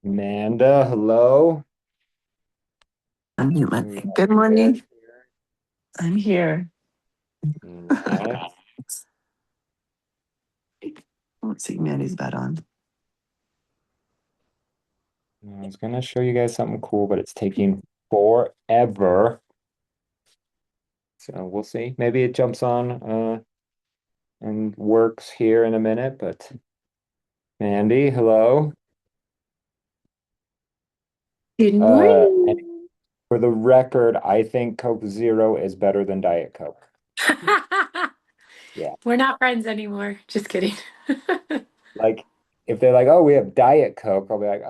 Amanda, hello. We have Good Eric morning. here. I'm here. Okay. Let's see, Mandy's about on. I was gonna show you guys something cool, but it's taking forever. So we'll see. Maybe it jumps on and works here in a minute, but Mandy, hello. Good And morning. for the record, I think Coke Zero is better than Diet Coke. Yeah. We're not friends anymore. Just kidding. Like if they're like, oh, we have Diet Coke, I'll be like,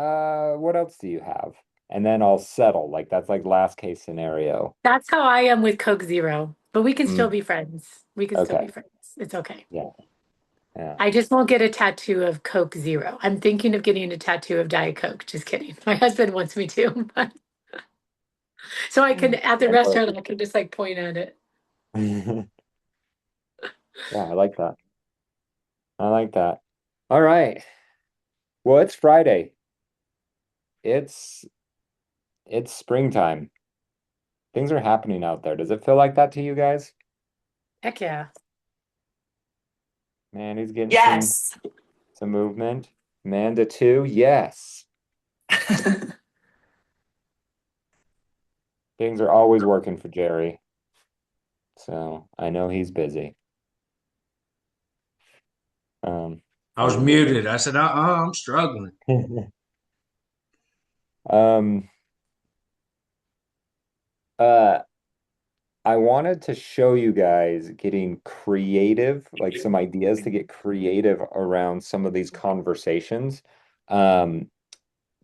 what else do you have? And then I'll settle. Like that's like last case scenario. That's how I am with Coke Zero, but we can still Mm, be friends. We can still be okay. friends. It's okay. Yeah. Yeah. I just won't get a tattoo of Coke Zero. I'm thinking of getting a tattoo of Diet Coke. Just kidding. My husband wants me to, but so I can at the restaurant I can just like point at it. Yeah, I like that. I like that. All right. Well, it's Friday. It's it's springtime. Things are happening out there. Does it feel like that to you guys? Heck yeah. Man, he's getting Yes. some movement. Amanda too. Yes. Things are always working for Jerry. So I know he's busy. I was Always busy. muted. I said, I'm struggling. Um, uh, I wanted to show you guys getting creative, like some ideas to get creative around some of these conversations. Um,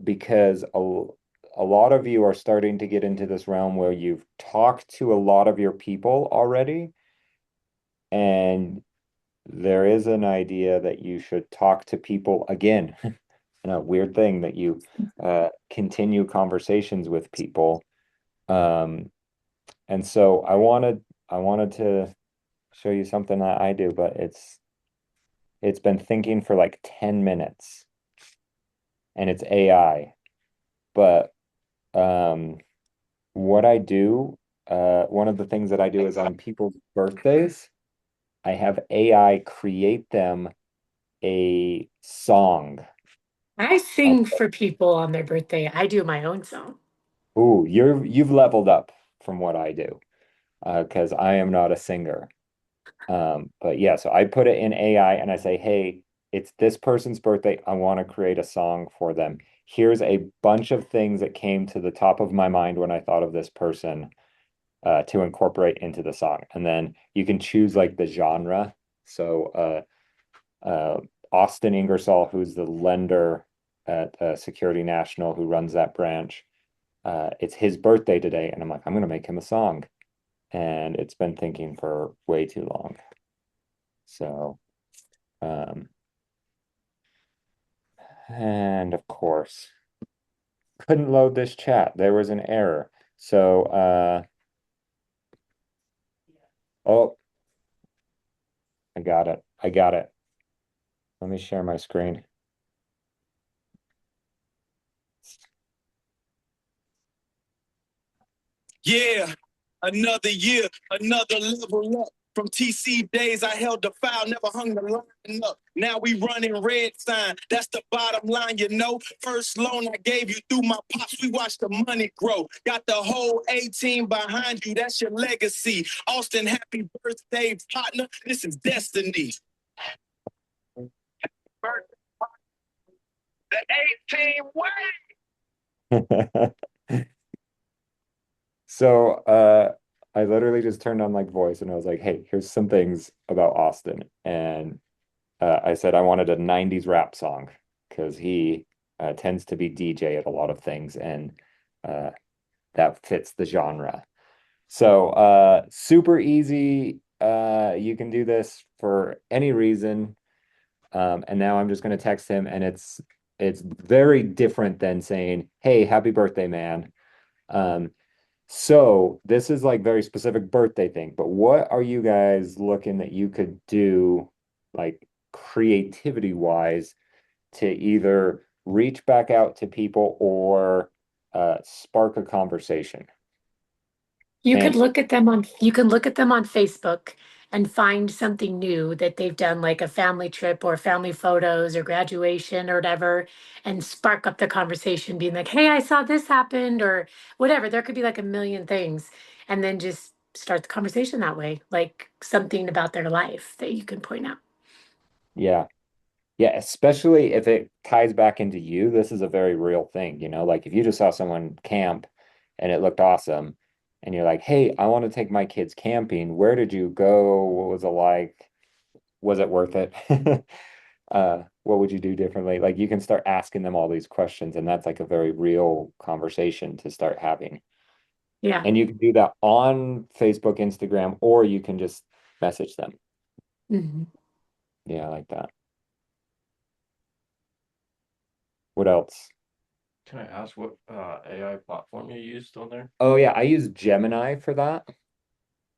because a lot of you are starting to get into this realm where you've talked to a lot of your people already, and there is an idea that you should talk to people again. And a weird thing that you continue conversations with people. Um, and so I wanted to show you something that I do, but it's been thinking for like 10 minutes and it's AI. But um what I do, one of the things that I do is on people's birthdays, I have AI create them a song. I Uh, sing for people on their birthday. I do my own song. Ooh, you've leveled up from what I do, because I am not a singer. But yeah, so I put it in AI and I say, hey, it's this person's birthday. I want to create a song for them. Here's a bunch of things that came to the top of my mind when I thought of this person to incorporate into the song. And then you can choose like the genre. So Austin Ingersoll, who's the lender at Security National, who runs that branch, it's his birthday today. And I'm like, I'm going to make him a song. And it's been thinking for way too long. So, um, and of course, couldn't load this chat. There was an error. So, oh, I got it. I got it. Let me share my screen. Yeah, another year, another level up. From TC days, I held the file, never hung the line up. Now we running red sign. That's the bottom line, you know. First loan I gave you through my pops, we watched the money grow. Got the whole 18 behind you, that's your legacy. Austin, happy birthday, partner. This is destiny. The 18 way. So, I literally just turned on like voice and I was like, hey, here's some things about Austin. And I said I wanted a 90s rap song because he tends to be DJ at a lot of things and uh, that fits the genre. So, super easy. You can do this for any reason. And now I'm just going to text him and it's very different than saying, "Hey, happy birthday, man." Um, so this is like very specific birthday thing, but what are you guys looking that you could do like creativity wise to either reach back out to people or spark a conversation. You could And look at them on you can look at them on Facebook and find something new that they've done, like a family trip or family photos or graduation or whatever, and spark up the conversation, being like, "Hey, I saw this happened," or whatever. There could be like a million things, and then just start the conversation that way, like something about their life that you can point out. yeah, yeah, especially if it ties back into you, this is a very real thing, like if you just saw someone camp and it looked awesome and you're like, "Hey, I want to take my kids camping. Where did you go? What was it like? Was it worth it?" What would you do differently? Like you can start asking them all these questions, and that's like a very real conversation to start having. Yeah. And you can do that on Facebook, Instagram, or you can just message them. Mhm. Yeah, I like that. What else? Can I ask what AI platform you used on there? Oh yeah, I use Gemini for that. Is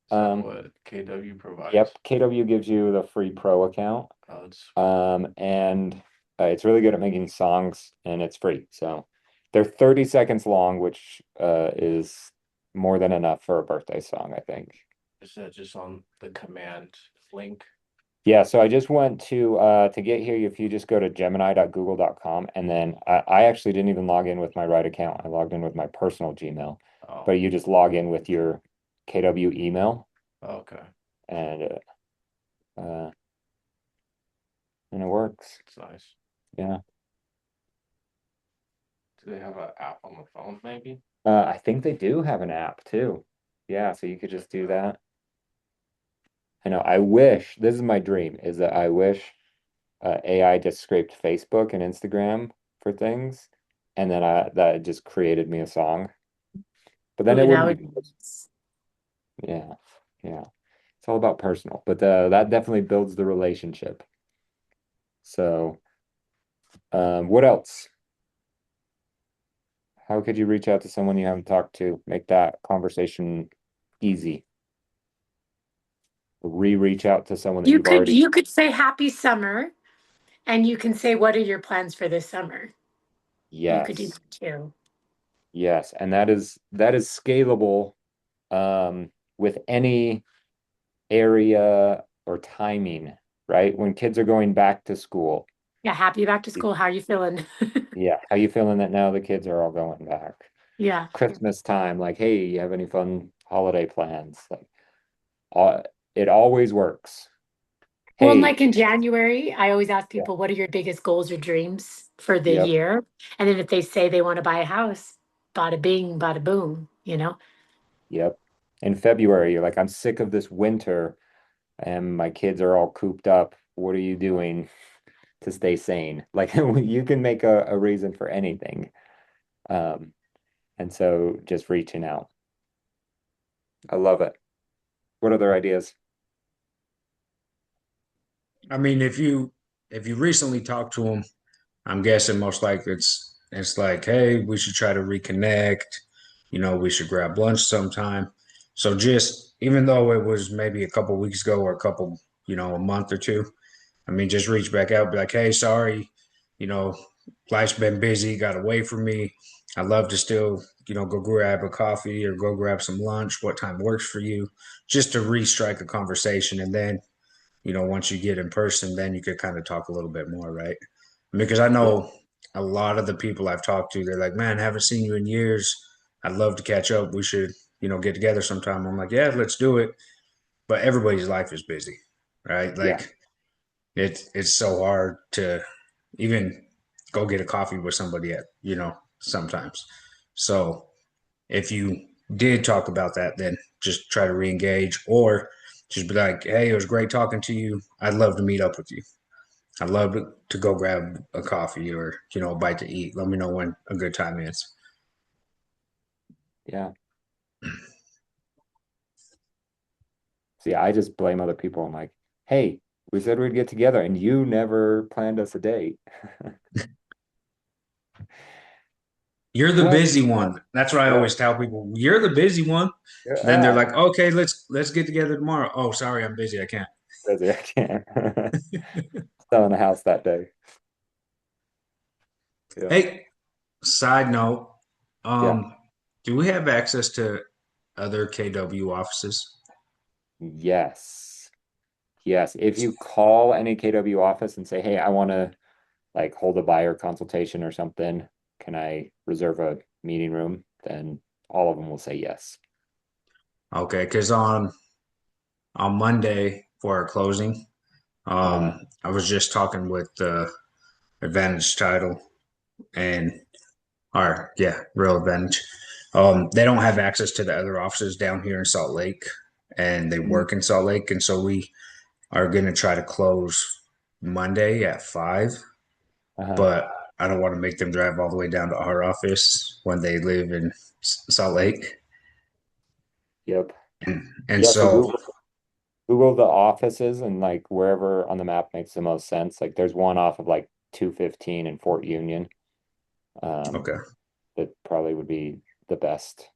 that Um, what KW provides? yep, KW gives you the free pro account. Oh, it's And it's really good at making songs and it's free. So they're 30 seconds long, which is more than enough for a birthday song, I think. is that just on the command link? Yeah, so I just went to get here, if you just go to gemini.google.com, and then I actually didn't even log in with my right account. I logged in with my personal Gmail. Oh, But you just log in with your KW email okay. and uh and it works. It's nice. Yeah. Do they have an app on the phone, maybe? I think they do have an app too. Yeah, so you could just do that. I know. I wish this is my dream is that I wish AI just scraped Facebook and Instagram for things, and then that just created me a song. But then it Ooh, that wouldn't would be. Yeah, yeah. It's all about personal, but that definitely builds the relationship. So, what else? How could you reach out to someone you haven't talked to? Make that conversation easy. Reach out to someone that you you've could already. you could say happy summer, and you can say, what are your plans for this summer? You could do Yes. that too. Yes, and that is scalable with any area or timing, right? When kids are going back to school. Yeah, happy back to school. How are you feeling? Yeah, how you feeling that now the kids are all going back? Yeah. Christmas time, like, hey, you have any fun holiday plans? Like, uh, it always works. Well, and Hey, like in January, I always ask yeah, people, what are your biggest goals or dreams for the yep, year? And then if they say they want to buy a house, bada bing, bada boom, you know? yep. In February, you're like, I'm sick of this winter and my kids are all cooped up. What are you doing to stay sane? Like you can make a reason for anything. Um, and so just reaching out. I love it. What other ideas? I mean, if you recently talked to them, I'm guessing most likely it's like, hey, we should try to reconnect. We should grab lunch sometime. So just even though it was maybe a couple weeks ago or a month or two, I mean, just reach back out, be like, hey, sorry, you know, life's been busy, got away from me. I'd love to still, go grab a coffee or go grab some lunch. What time works for you? Just to re-strike a conversation. And then, once you get in person, then you could kind of talk a little bit more, right? Because I Yeah, know a lot of the people I've talked to, they're like, man, haven't seen you in years. I'd love to catch up. We should, get together sometime. I'm like, yeah, let's do it. But everybody's life is busy, right? yeah, Like it's so hard to even go get a coffee with somebody sometimes. So if you did talk about that, then just try to re-engage or just be like, hey, it was great talking to you. I'd love to meet up with you. I'd love to go grab a coffee or, a bite to eat. Let me know when a good time is. yeah. See, I just blame other people. I'm like, hey, we said we'd get together and you never planned us a date. You're the Well, busy one. That's what I yeah, always tell people. You're the busy one. Then they're yeah, like, okay, let's get together tomorrow. Oh, sorry, I'm busy. I can't. busy. I can't. Selling a house that day. Yeah. Hey, side note, Yeah. um, do we have access to other KW offices? Yes. Yes. If you call any KW office and say, hey, I want to like hold a buyer consultation or something, can I reserve a meeting room? Then all of them will say yes. Okay, because on Monday for our closing, Uh, I was just talking with Advantage Title and our Real Advantage. They don't have access to the other offices down here in Salt Lake, and they mm, work in Salt Lake, and so we are going to try to close Monday at 5, uh-huh. but I don't want to make them drive all the way down to our office when they live in Salt Lake. Yep. And Yeah, so so, Google the offices and like wherever on the map makes the most sense. Like there's one off of like 215 in Fort Union. Um, okay, that probably would be the best.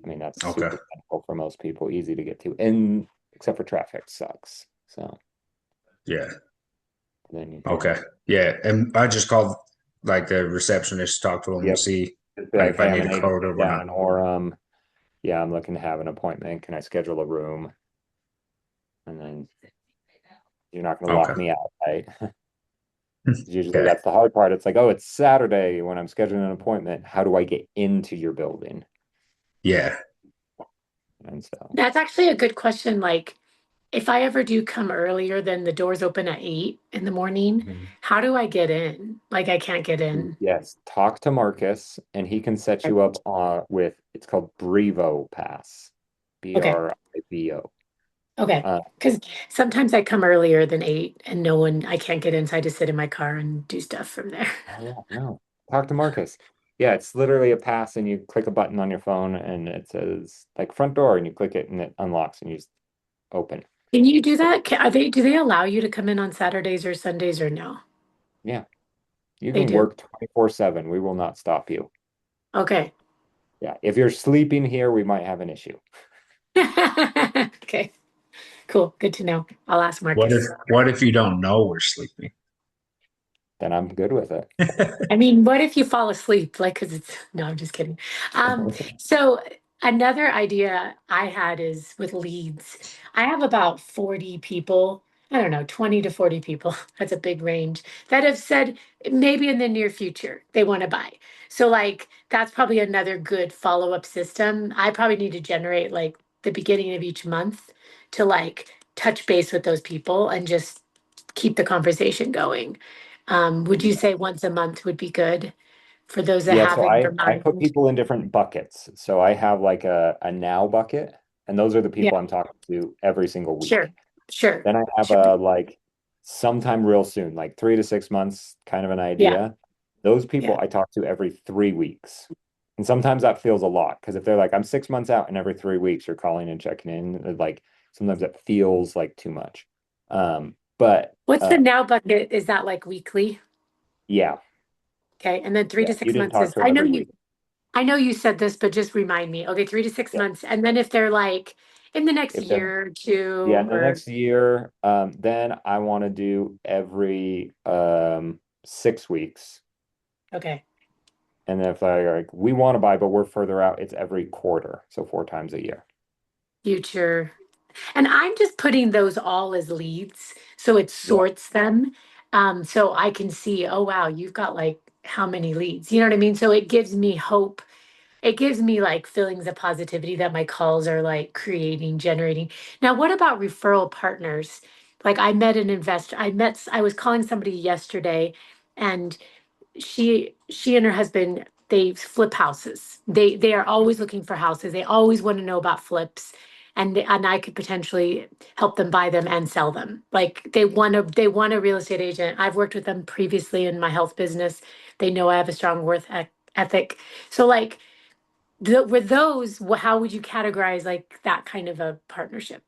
I mean, that's okay, super simple for most people, easy to get to, and except for traffic sucks. So yeah, then you okay, can, yeah. And I just called like the receptionist, talk to them to yep, see just be like like, if I hey, I'm need an a agent code or down whatnot. in Orem. Yeah, I'm looking to have an appointment. Can I schedule a room? And then you're not going to Okay, lock me out, right? Usually okay, that's the hard part. It's like, oh, it's Saturday when I'm scheduling an appointment. How do I get into your building? yeah, And so, That's actually a good question. Like, if I ever do come earlier than the doors open at 8 in the morning, mhm. how do I get in? Like, I can't get in. Yes, talk to Marcus and he can set you up with it's called Brevo Pass. Okay. Brivo. Okay. Uh, Because sometimes I come earlier than 8 and no one, I can't get in. So I just sit in my car and do stuff from there. oh yeah, no. Talk to Marcus. Yeah, it's literally a pass and you click a button on your phone and it says like front door and you click it and it unlocks and you just open. Can you do Like, that? Do they allow you to come in on Saturdays or Sundays or no? yeah, you They can do. work 24/7. We will not stop you. Okay. Yeah, if you're sleeping here, we might have an issue. Okay. Cool. Good to know. I'll ask Marcus. what if you don't know we're sleeping? Then I'm good with it. I mean, what if you fall asleep? Like, because it's, no, I'm just kidding. So another idea I had is with leads. I have about 40 people, I don't know, 20 to 40 people. That's a big range that have said maybe in the near future they want to buy. So, like, that's probably another good follow-up system. I probably need to generate like the beginning of each month to like touch base with those people and just keep the conversation going. Would you say once a month would be good for those that Yeah, have so it in their I put mind? people in different buckets. So I have like a now bucket, and those are the Yeah, people I'm talking to every single sure, week. sure, Then I have sure. a like sometime real soon, like 3 to 6 months, kind of an Yeah, idea. Those people yeah. I talk to every 3 weeks. And sometimes that feels a lot because if they're like, I'm 6 months out and every 3 weeks you're calling and checking in, like sometimes it feels like too much. But What's the now bucket? Is that like weekly? yeah, Okay, and then three yeah, to you six didn't months talk is, to them every week. I know you said this, but just remind me. Okay, 3 to 6 Yeah. months. And then if they're like in the next If they're year or Yeah, two, in the or next year, then I want to do every 6 weeks. okay, And then if I like we want to buy, but we're further out, it's every quarter. So 4 times a year. future. And I'm just putting those all as leads, so it Yeah. sorts them. So I can see, oh wow, you've got like how many leads? You know what I mean? So it gives me hope. It gives me like feelings of positivity that my calls are like creating, generating. Now, what about referral partners? Like I met an investor, I was calling somebody yesterday and she and her husband, they flip houses. They are always looking for houses. They always want to know about flips. And I could potentially help them buy them and sell them. Like they want a real estate agent. I've worked with them previously in my health business. They know I have a strong ethic. So like with those, how would you categorize like that kind of a partnership?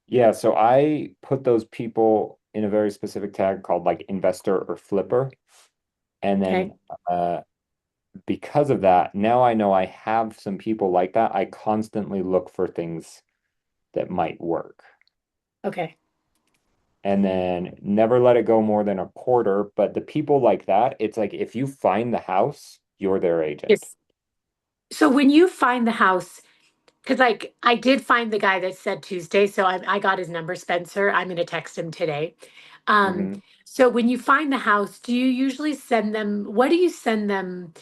Yeah. So I put those people in a very specific tag called like investor or flipper. And Okay. then uh, because of that, now I know I have some people like that. I constantly look for things that might work. Okay. and then never let it go more than a quarter. But the people like that, it's like if you find the house, you're their agent. Yes. So when you find the house, because like I did find the guy that said Tuesday, so I got his number, Spencer. I'm gonna text him today. Um, Mhm. so when you find the house, do you usually send them, what do you send them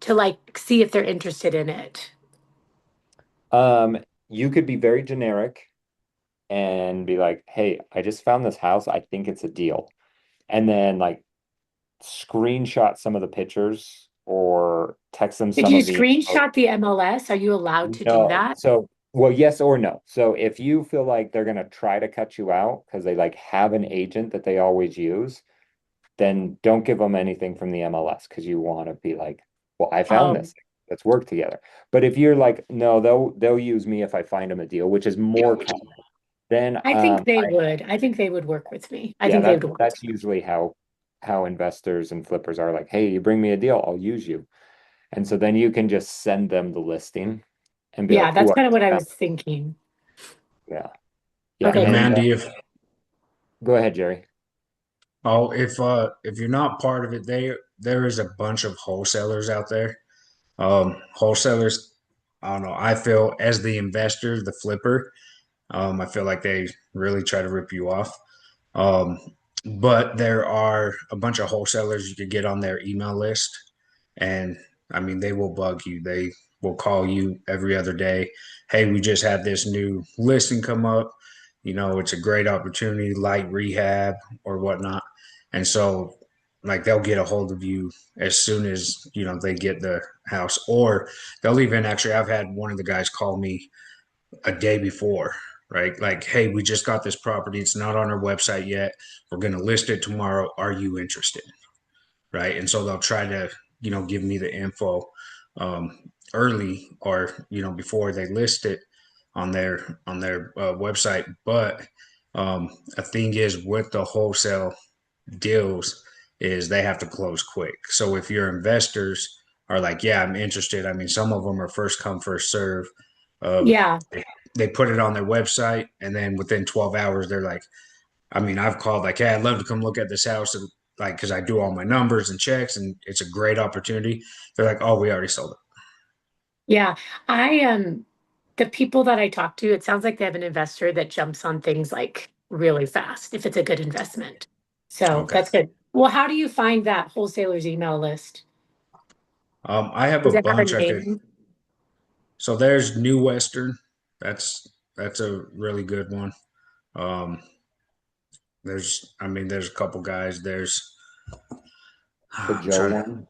to like see if they're interested in it? You could be very generic and be like, "Hey, I just found this house. I think it's a deal." And then like screenshot some of the pictures or text them Did some you of the info. screenshot the MLS? Are you allowed to do No. that? So, well, yes or no. So if you feel like they're gonna try to cut you out because they like have an agent that they always use, then don't give them anything from the MLS because you want to be like, well, I found Oh, this. Let's work together. But if you're like, no, they'll use me if I find them a deal, which is more common, then I think they would. I think they would work with me. I yeah, think they that would work with that's usually how investors and flippers are like, hey, you bring me a deal, I'll use you. And so then you can just send them the listing and be Yeah, like, ooh, that's I kind of what I found was thinking. yeah. Yeah. Okay, And And cool. Mandy, if go ahead, Jerry. if you're not part of it, there is a bunch of wholesalers out there. Wholesalers, I don't know. I feel as the investor, the flipper, I feel like they really try to rip you off. Um, but there are a bunch of wholesalers you could get on their email list, and I mean they will bug you. They will call you every other day. Hey, we just had this new listing come up. You know, it's a great opportunity, light rehab or whatnot. And so, like, they'll get a hold of you as soon as they get the house, or they'll even actually. I've had one of the guys call me a day before, right? Like, hey, we just got this property. It's not on our website yet. We're going to list it tomorrow. Are you interested? Right. And so they'll try to, give me the info early or, before they list it on their website. But a thing is with the wholesale deals is they have to close quick. So if your investors are like, yeah, I'm interested. I mean, some of them are first come, first serve. Yeah. They put it on their website, and then within 12 hours, they're like, I mean, I've called like, hey, I'd love to come look at this house, and like, because I do all my numbers and checks, and it's a great opportunity. They're like, oh, we already sold it. Yeah. I the people that I talk to, it sounds like they have an investor that jumps on things like really fast if it's a good investment. So Okay. that's good. Well, how do you find that wholesaler's email list? I have a Does it have a bunch I could. name? So there's New Western. That's a really good one. Um, I mean, there's a couple guys. The I'm Joe trying to, one.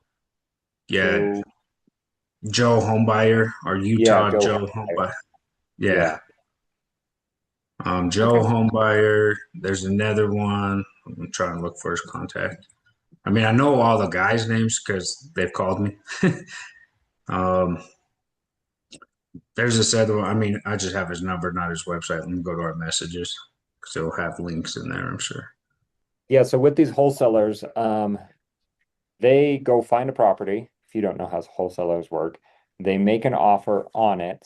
yeah, Joe. Joe Homebuyer or Yeah, Utah Joe Joe Hire. Homebuyer. Yeah. Yeah. Joe Okay. Homebuyer. There's another one. I'm trying to look for his contact. I mean, I know all the guys' names because they've called me. um, there's this other one. I mean, I just have his number, not his website. Let me go to our messages because it'll have links in there, I'm sure. Yeah, so with these wholesalers, they go find a property. If you don't know how wholesalers work, they make an offer on it,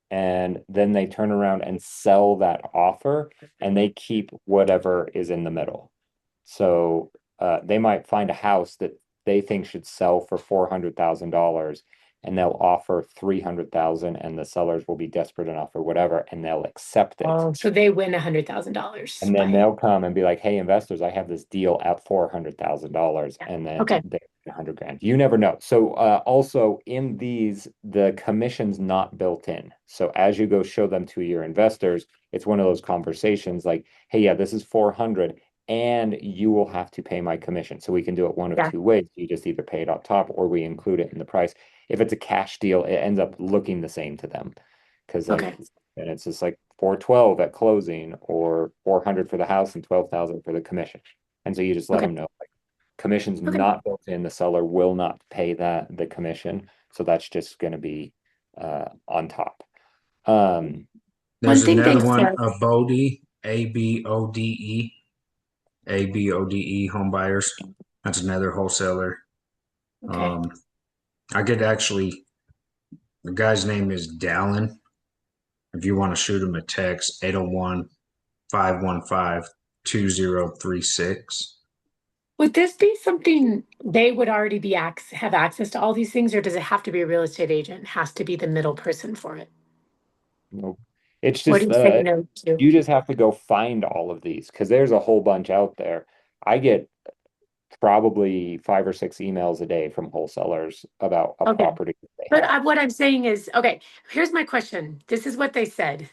and then they turn around and sell that offer, and they keep whatever is in the middle. So they might find a house that they think should sell for $400,000, and they'll offer 300,000, and the sellers will be desperate enough or whatever, and they'll accept it. Oh, so they win $100,000 And then by they'll come and be like, "Hey, investors, I have this deal at $400,000," yeah. and then Okay. they 100 grand. You never know. So also in these, the commission's not built in. So as you go show them to your investors, it's one of those conversations like, "Hey, yeah, this is 400, and you will have to pay my commission." So we can do it one of Yeah. two ways. You just either pay it up top or we include it in the price. If it's a cash deal, it ends up looking the same to them because Okay. like and it's just like 412 at closing or 400 for the house and 12,000 for the commission. And so you just let Okay. them know like commission's Okay. not built in, the seller will not pay the commission. So that's just going to be on top. One There's thing they another one, said, ABODE home buyers. That's another wholesaler. okay. Um, I could actually, the guy's name is Dallin. If you want to shoot him a text, 801-515-3300. 2036. Would this be something they would already be have access to all these things, or does it have to be a real estate agent? Has to be the middle person for it? Nope. It's What do just you say no to? you just have to go find all of these because there's a whole bunch out there. I get probably 5 or 6 emails a day from wholesalers about a Okay. property that they But have. what I'm saying is, okay, here's my question. This is what they said.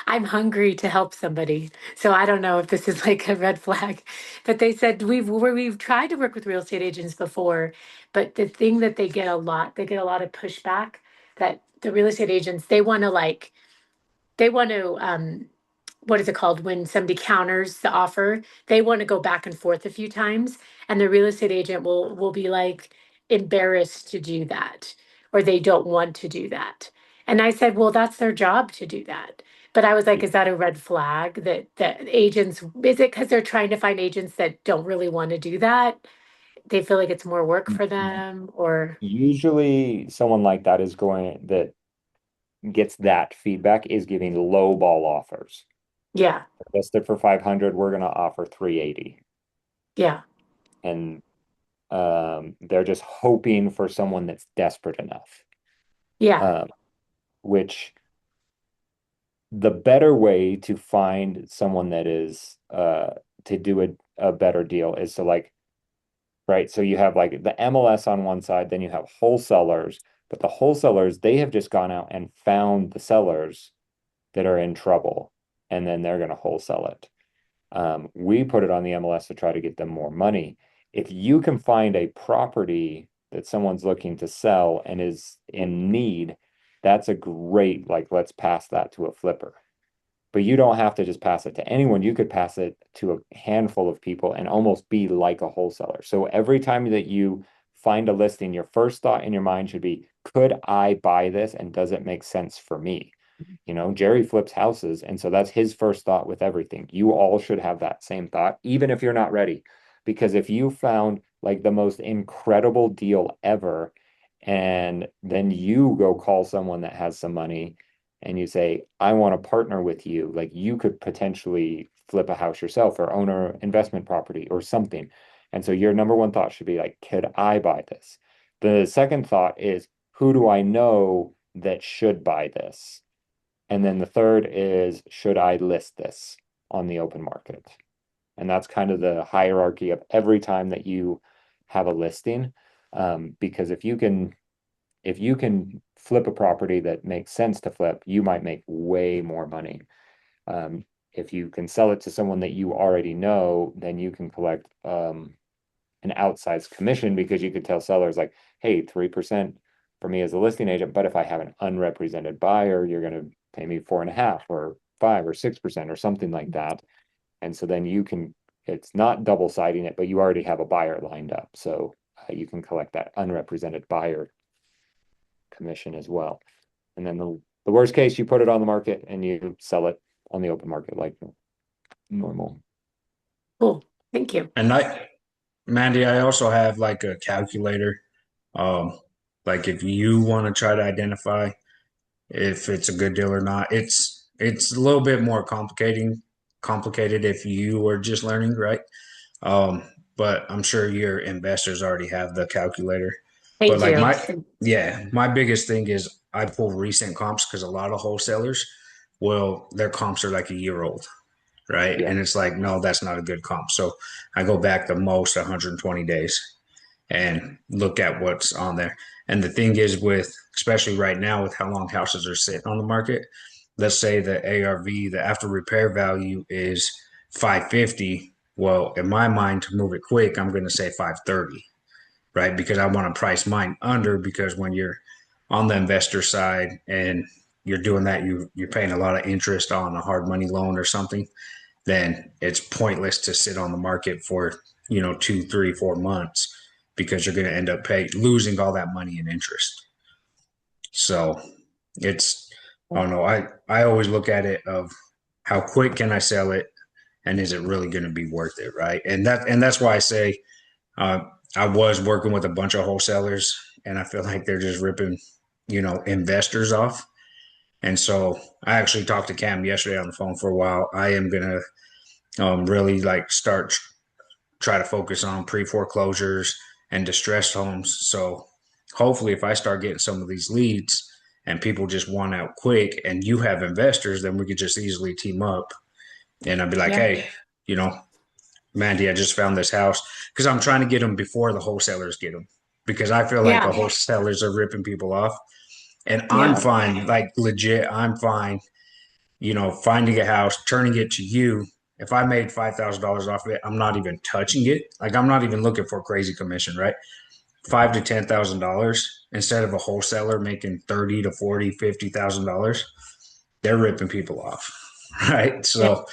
I'm hungry to help somebody. So I don't know if this is like a red flag, but they said we've tried to work with real estate agents before, but the thing that they get a lot of pushback that the real estate agents, they want to what is it called when somebody counters the offer, they want to go back and forth a few times, and the real estate agent will be like embarrassed to do that, or they don't want to do that. And I said, well, that's their job to do that. But I was like, is that a red flag that agents, is it because they're trying to find agents that don't really want to do that? They feel like it's more work for them, or Usually someone like that is going that gets that feedback is giving low ball offers. yeah, Listed for 500, we're going to offer 380. yeah, And they're just hoping for someone that's desperate enough. yeah, Um, which the better way to find someone that is to do a better deal is to like, right? So you have like the MLS on one side, then you have wholesalers, but the wholesalers, they have just gone out and found the sellers that are in trouble, and then they're going to wholesale it. We put it on the MLS to try to get them more money. If you can find a property that someone's looking to sell and is in need, that's a great, like, let's pass that to a flipper. But you don't have to just pass it to anyone. You could pass it to a handful of people and almost be like a wholesaler. So every time that you find a listing, your first thought in your mind should be, could I buy this and does it make sense for me? You know, Jerry flips houses, and so that's his first thought with everything. You all should have that same thought, even if you're not ready. Because if you found like the most incredible deal ever, and then you go call someone that has some money and you say, I want to partner with you, like you could potentially flip a house yourself or own an investment property or something. And so your number one thought should be like, could I buy this? The second thought is, who do I know that should buy this? And then the third is, should I list this on the open market? And that's kind of the hierarchy of every time that you have a listing. Because if you can flip a property that makes sense to flip, you might make way more money. If you can sell it to someone that you already know, then you can collect an outsized commission because you could tell sellers like, hey, 3% for me as a listing agent, but if I have an unrepresented buyer, you're going to pay me 4.5 or 5 or 6% or something like that. And so then you can, it's not double siding it, but you already have a buyer lined up. So you can collect that unrepresented buyer commission as well. And then the worst case, you put it on the market and you sell it on the open market like normal. cool. Thank you. And Mandy, I also have like a calculator. Um, like if you want to try to identify if it's a good deal or not, it's a little bit more complicated if you were just learning, right? Um, but I'm sure your investors already have the calculator. They But like do. my biggest thing is I pull recent comps because a lot of wholesalers will their comps are like a year old, right? Yeah. And it's like, no, that's not a good comp. So I go back the most 120 days and look at what's on there. And the thing is, with especially right now, with how long houses are sitting on the market, let's say the ARV, the after repair value is 550. Well, in my mind, to move it quick, I'm going to say 530, right? Because I want to price mine under because when you're on the investor side and you're doing that, you're paying a lot of interest on a hard money loan or something, then it's pointless to sit on the market for 2, 3, 4 months because you're going to end up losing all that money in interest. So it's I don't know. I always look at it of how quick can I sell it, and is it really going to be worth it, right? And that's why I say uh, I was working with a bunch of wholesalers, and I feel like they're just ripping investors off. And so I actually talked to Cam yesterday on the phone for a while. I am gonna really like try to focus on pre-foreclosures and distressed homes. So hopefully if I start getting some of these leads and people just want out quick and you have investors, then we could just easily team up. And I'd be like, Yeah. hey, you know, Mandy, I just found this house because I'm trying to get them before the wholesalers get them because I feel like the Yeah. wholesalers are ripping people off. And I'm Yeah. fine, like legit, I'm fine, finding a house, turning it to you. If I made $5,000 off of it, I'm not even touching it. Like I'm not even looking for a crazy commission, right? Five to $10,000 instead of a wholesaler making 30 to 40, $50,000. They're ripping people off, right? Yeah. So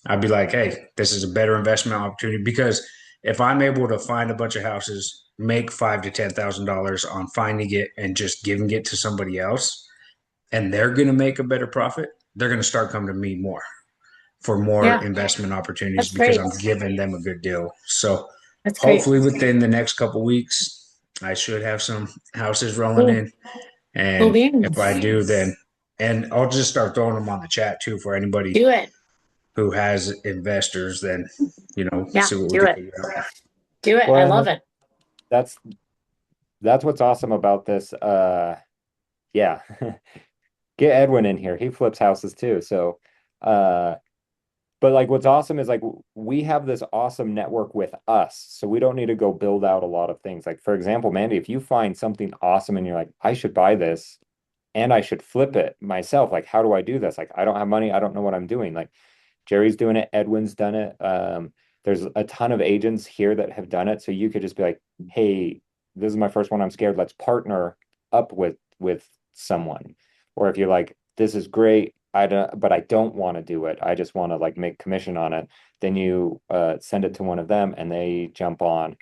I'd be like, hey, this is a better investment opportunity because if I'm able to find a bunch of houses, make $5 to $10,000 on finding it and just giving it to somebody else, and they're going to make a better profit, they're going to start coming to me more for more Yeah. investment opportunities That's because great. I'm giving them a good deal. So That's great. hopefully within the next couple weeks, I should have some houses rolling Cool. in. Cool And if I beans. do, then and I'll just start throwing them on the chat too for anybody Do it. who has investors. Then Yeah. see what we Do can it. figure out. Do it. I Well, love it. that's that's what's awesome about this. Yeah. Get Edwin in here. He flips houses too. So, uh, but like what's awesome is like we have this awesome network with us. So we don't need to go build out a lot of things. Like for example, Mandy, if you find something awesome and you're like, I should buy this and I should flip it myself, like how do I do this? Like I don't have money, I don't know what I'm doing. Like Jerry's doing it, Edwin's done it. There's a ton of agents here that have done it. So you could just be like, hey, this is my first one. I'm scared. Let's partner up with someone. Or if you're like, this is great, but I don't want to do it. I just want to like make commission on it. Then you send it to one of them and they jump on.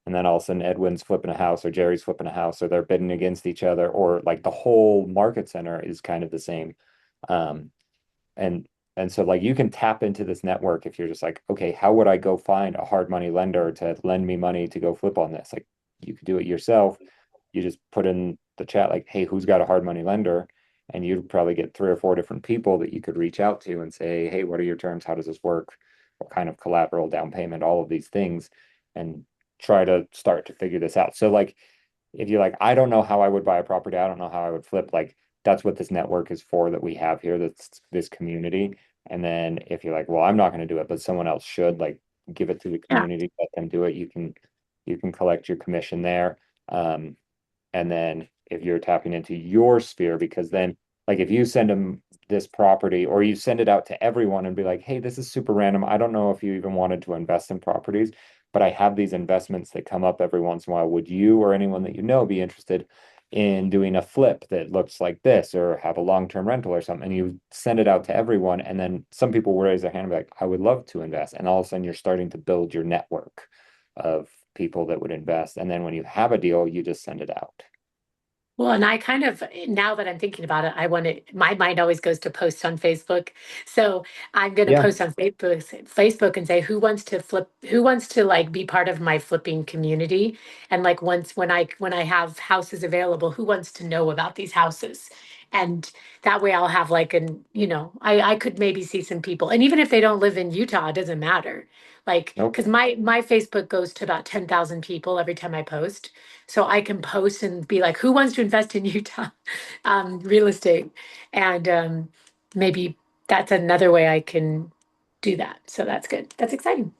And then all of a sudden Edwin's flipping a house or Jerry's flipping a house or they're bidding against each other or like the whole market center is kind of the same. Um, and and so like you can tap into this network if you're just like, okay, how would I go find a hard money lender to lend me money to go flip on this? Like you could do it yourself. You just put in the chat like, hey, who's got a hard money lender? And you'd probably get three or four different people that you could reach out to and say, hey, what are your terms? How does this work? What kind of collateral, down payment, all of these things, and try to start to figure this out. So like if you're like, I don't know how I would buy a property, I don't know how I would flip, like that's what this network is for that we have here, that's this community. And then if you're like, well, I'm not going to do it, but someone else should, like give it to the Yeah. community, let them do it. You can collect your commission there. Um, and then if you're tapping into your sphere, because then like if you send them this property or you send it out to everyone and be like, hey, this is super random. I don't know if you even wanted to invest in properties, but I have these investments that come up every once in a while. Would you or anyone that you know be interested in doing a flip that looks like this or have a long-term rental or something? And you send it out to everyone. And then some people will raise their hand and be like, I would love to invest. And all of a sudden you're starting to build your network of people that would invest. And then when you have a deal, you just send it out. Well, and I kind of, now that I'm thinking about it, my mind always goes to posts on Facebook. So I'm going to Yeah. post on Facebook and say, who wants to like be part of my flipping community? And like when I have houses available, who wants to know about these houses? And that way I'll have like I could maybe see some people. And even if they don't live in Utah, it doesn't matter. Like, Nope. because my Facebook goes to about 10,000 people every time I post. So I can post and be like, who wants to invest in Utah real estate? And maybe that's another way I can do that. So that's good. That's exciting.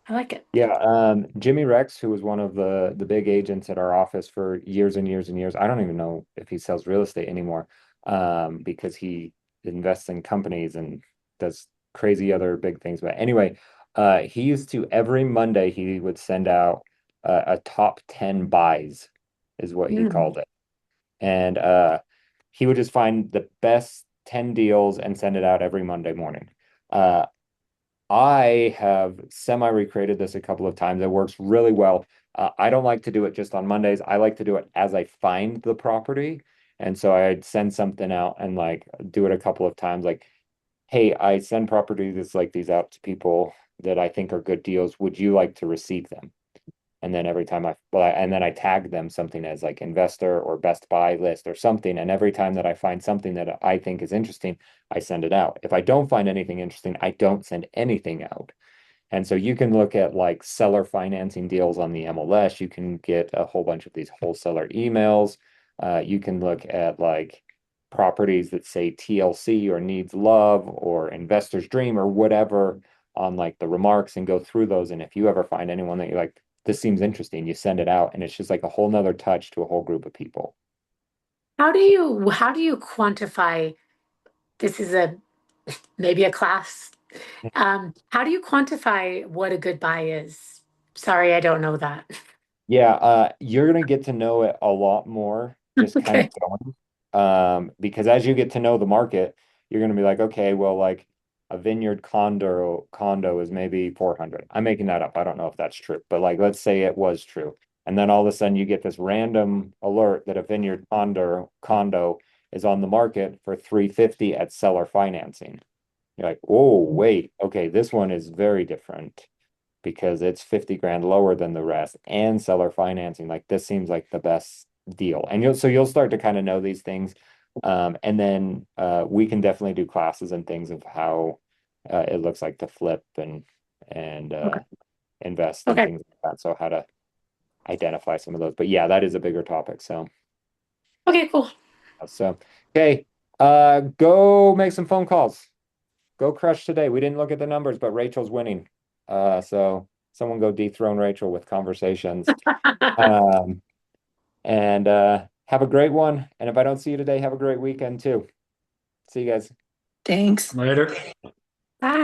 I like it. Yeah, Jimmy Rex, who was one of the big agents at our office for years and years and years. I don't even know if he sells real estate anymore, because he invests in companies and does crazy other big things. But anyway, he used to every Monday he would send out a top 10 buys, is what he Mm. called it, and he would just find the best 10 deals and send it out every Monday morning. Uh, I have semi-recreated this a couple of times. It works really well. I don't like to do it just on Mondays. I like to do it as I find the property. And so I'd send something out and like do it a couple of times. Like, hey, I send properties like these out to people that I think are good deals. Would you like to receive them? And then every time and then I tag them something as like investor or best buy list or something. And every time that I find something that I think is interesting, I send it out. If I don't find anything interesting, I don't send anything out. And so you can look at like seller financing deals on the MLS. You can get a whole bunch of these wholesaler emails. You can look at like properties that say TLC or needs love or investor's dream or whatever on like the remarks and go through those. And if you ever find anyone that you're like, this seems interesting, you send it out and it's just like a whole nother touch to a whole group of people. How do you quantify this is a maybe a class? How do you quantify what a good buy is? Sorry, I don't know that. Yeah, you're gonna get to know it a lot more just kind of Okay. going. Because as you get to know the market, you're gonna be like, okay, well, like a vineyard condo is maybe 400. I'm making that up. I don't know if that's true, but like let's say it was true. And then all of a sudden you get this random alert that a vineyard condo is on the market for 350 at seller financing. You're like, oh, wait, okay, this one is very different because it's 50 grand lower than the rest and seller financing. Like this seems like the best deal. And you'll start to kind of know these things. And then we can definitely do classes and things of how it looks like to flip and Okay. invest and Okay. things like that. So how to identify some of those. But yeah, that is a bigger topic. Okay, cool. So okay, go make some phone calls. Go crush today. We didn't look at the numbers, but Rachel's winning. So someone go dethrone Rachel with conversations. Um, and have a great one. And if I don't see you today, have a great weekend too. See you guys. Thanks. Later. Bye.